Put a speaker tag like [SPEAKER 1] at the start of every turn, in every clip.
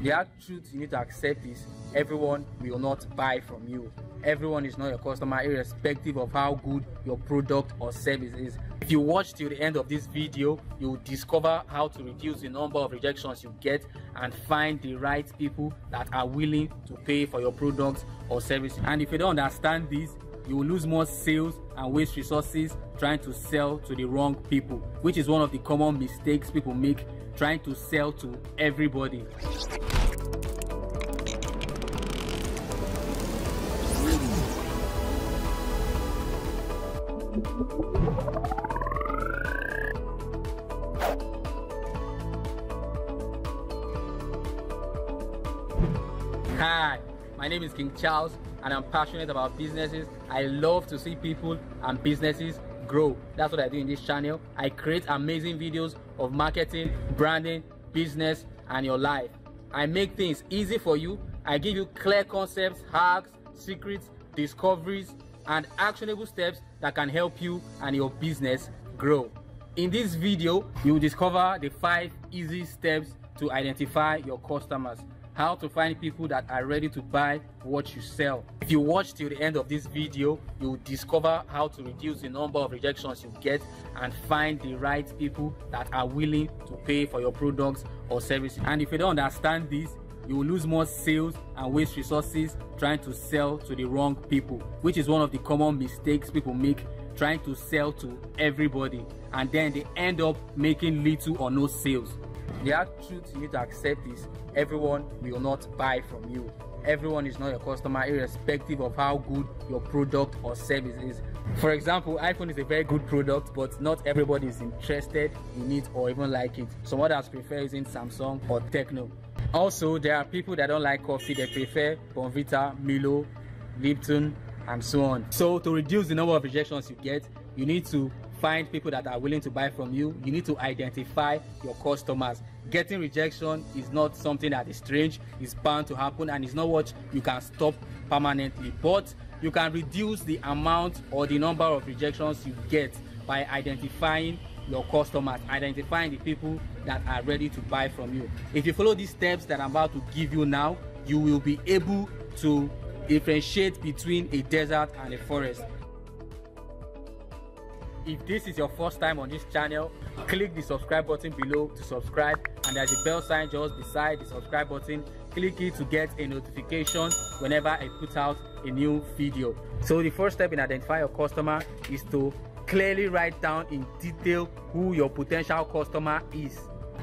[SPEAKER 1] The hard truth you need to accept is everyone will not buy from you. Everyone is not your customer, irrespective of how good your product or service is. If you watch till the end of this video, you will discover how to reduce the number of rejections you get and find the right people that are willing to pay for your products or services. And if you don't understand this, you will lose more sales and waste resources trying to sell to the wrong people, which is one of the common mistakes people make, trying to sell to everybody. Hi, my name is King Charles and I'm passionate about businesses. I love to see people and businesses grow. That's what I do in this channel. I create amazing videos of marketing, branding, business, and your life. I make things easy for you. I give you clear concepts, hacks, secrets, discoveries, and actionable steps that can help you and your business grow. In this video, you will discover the 5 easy steps to identify your customers. How to find people that are ready to buy what you sell. If you watch till the end of this video, you will discover how to reduce the number of rejections you get and find the right people that are willing to pay for your products or services. And if you don't understand this, you will lose more sales and waste resources trying to sell to the wrong people, which is one of the common mistakes people make, trying to sell to everybody, and then they end up making little or no sales. The hard truth you need to accept is everyone will not buy from you. Everyone is not your customer, irrespective of how good your product or service is. For example, iPhone is a very good product, but not everybody is interested in it or even like it. Some others prefer using Samsung or Tecno. Also, there are people that don't like coffee. They prefer Bonvita, Milo, Lipton, and so on. So to reduce the number of rejections you get, you need to find people that are willing to buy from you. You need to identify your customers. Getting rejection is not something that is strange. It's bound to happen, and it's not what you can stop permanently, but you can reduce the amount or the number of rejections you get by identifying your customers, identifying the people that are ready to buy from you. If you follow these steps that I'm about to give you now, you will be able to differentiate between a desert and a forest. If this is your first time on this channel, click the subscribe button below to subscribe, and there's a bell sign just beside the subscribe button. Click it to get a notification whenever I put out a new video. So the first step in identifying your customer is to clearly write down in detail who your potential customer is.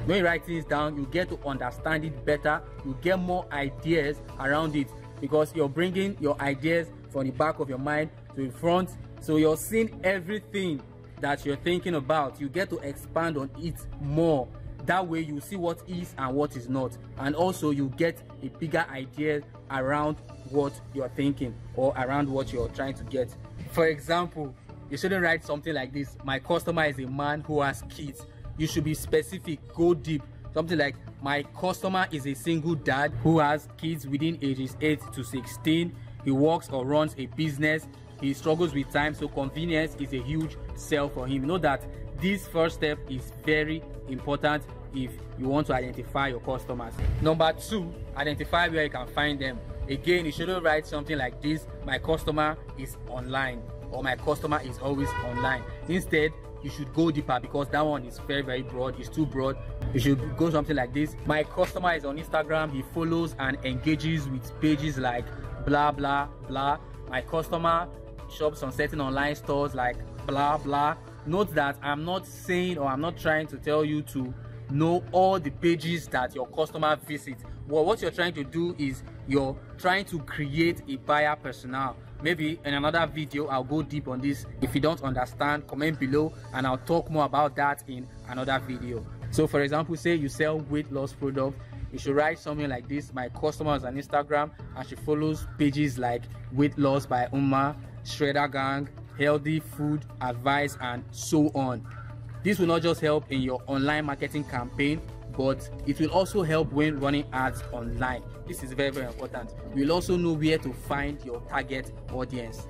[SPEAKER 1] When you write things down, you get to understand it better. You get more ideas around it because you're bringing your ideas from the back of your mind to the front. So you're seeing everything that you're thinking about. You get to expand on it more. That way you see what is and what is not, and also you get a bigger idea around what you're thinking or around what you're trying to get. For example, you shouldn't write something like this: my customer is a man who has kids. You should be specific, go deep. Something like, my customer is a single dad who has kids within ages 8 to 16. He works or runs a business. He struggles with time, so convenience is a huge sell for him. Know that this first step is very important if you want to identify your customers. Number 2, identify where you can find them. Again, you shouldn't write something like this: my customer is online, or my customer is always online. Instead, you should go deeper, because that one is very broad. It's too broad. You should go something like this: my customer is on Instagram. He follows and engages with pages like blah blah blah. My customer shops on certain online stores like blah blah. Note that I'm not saying, or I'm not trying to tell you to know all the pages that your customer visits. Well, what you're trying to do is you're trying to create a buyer persona. Maybe in another video I'll go deep on this. If you don't understand, comment below and I'll talk more about that in another video. So for example, say you sell weight loss products, you should write something like this: my customer is on Instagram and she follows pages like Weight Loss by Uma, Shredder Gang, Healthy Food Advice, and so on. This will not just help in your online marketing campaign, but it will also help when running ads online. This is very important. You'll also know where to find your target audience.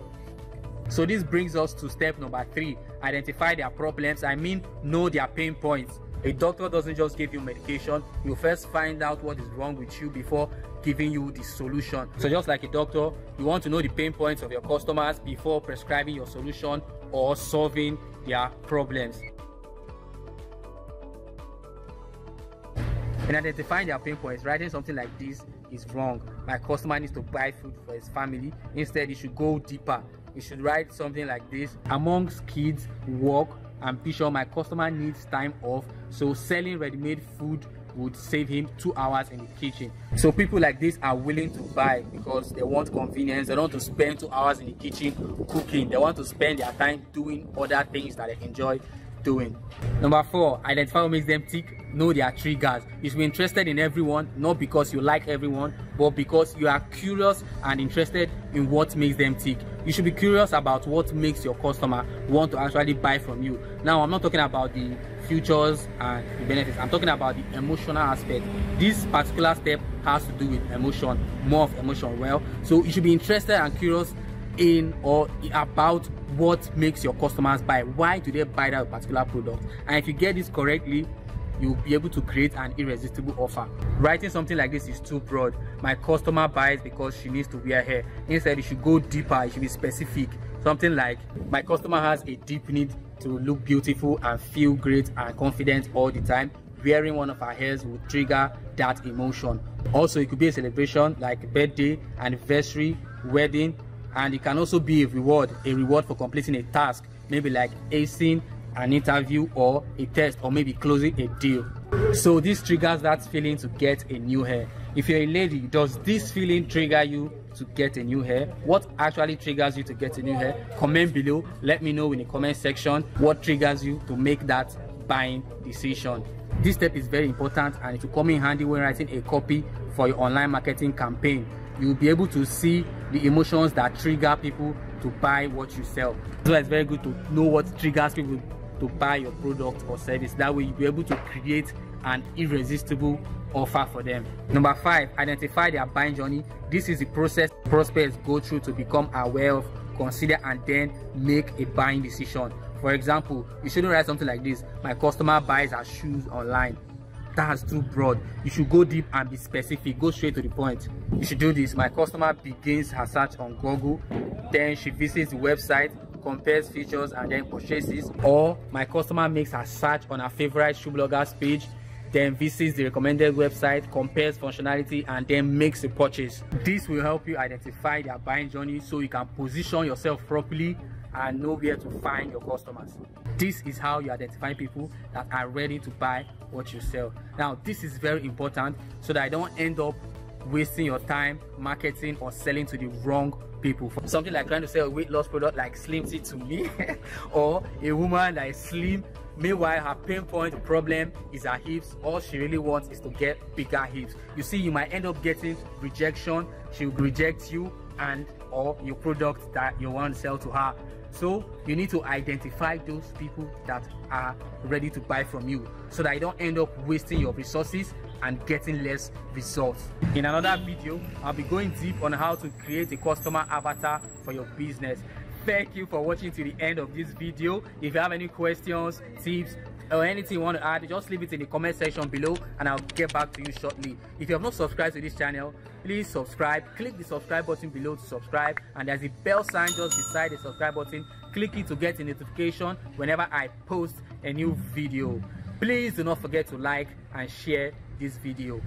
[SPEAKER 1] So this brings us to step number 3: identify their problems. I mean, know their pain points. A doctor doesn't just give you medication. You first find out what is wrong with you before giving you the solution. So just like a doctor, you want to know the pain points of your customers before prescribing your solution or solving their problems. In identifying their pain points, writing something like this is wrong. My customer needs to buy food for his family. Instead, you should go deeper. You should write something like this: amongst kids, work, ambition, my customer needs time off, so selling ready-made food would save him 2 hours in the kitchen. So people like this are willing to buy because they want convenience. They don't want to spend 2 hours in the kitchen cooking. They want to spend their time doing other things that they enjoy doing. Number 4, identify what makes them tick. Know their triggers. You should be interested in everyone, not because you like everyone, but because you are curious and interested in what makes them tick. You should be curious about what makes your customer want to actually buy from you. Now, I'm not talking about the features and the benefits. I'm talking about the emotional aspect. This particular step has to do with emotion, more of emotion. Well, so you should be interested and curious in or about what makes your customers buy. Why do they buy that particular product? And if you get this correctly, you'll be able to create an irresistible offer. Writing something like this is too broad. My customer buys because she needs to wear hair. Instead, you should go deeper. You should be specific. Something like, my customer has a deep need to look beautiful and feel great and confident all the time. Wearing one of her hairs will trigger that emotion. Also, it could be a celebration like birthday, anniversary, wedding, and it can also be a reward for completing a task, maybe like acing an interview or a test, or maybe closing a deal. So this triggers that feeling to get a new hair. If you're a lady, does this feeling trigger you to get a new hair? What actually triggers you to get a new hair? Comment below. Let me know in the comment section what triggers you to make that buying decision. This step is very important, and it will come in handy when writing a copy for your online marketing campaign. You'll be able to see the emotions that trigger people to buy what you sell. So it's very good to know what triggers people to buy your product or service. That way you'll be able to create an irresistible offer for them. Number 5, identify their buying journey. This is the process prospects go through to become aware of, consider, and then make a buying decision. For example, you shouldn't write something like this: my customer buys her shoes online. That's too broad. You should go deep and be specific. Go straight to the point. You should do this: my customer begins her search on Google, then she visits the website, compares features, and then purchases. Or my customer makes her search on her favorite shoe bloggers page, then visits the recommended website, compares functionality, and then makes a purchase. This will help you identify their buying journey so you can position yourself properly and know where to find your customers. This is how you identify people that are ready to buy what you sell. Now, this is very important so that I don't end up wasting your time marketing or selling to the wrong people. Something like trying to sell a weight loss product like Slim Fit to me, or a woman that is slim, meanwhile her pain point problem is her hips. All she really wants is to get bigger hips. You see, you might end up getting rejection. She will reject you and or your product that you want to sell to her. So you need to identify those people that are ready to buy from you so that you don't end up wasting your resources and getting less results. In another video, I'll be going deep on how to create a customer avatar for your business. Thank you for watching to the end of this video. If you have any questions, tips, or anything you want to add, just leave it in the comment section below and I'll get back to you shortly. If you have not subscribed to this channel, please subscribe. Click the subscribe button below to subscribe, and there's a bell sign just beside the subscribe button. Click it to get a notification whenever I post a new video. Please do not forget to like and share this video.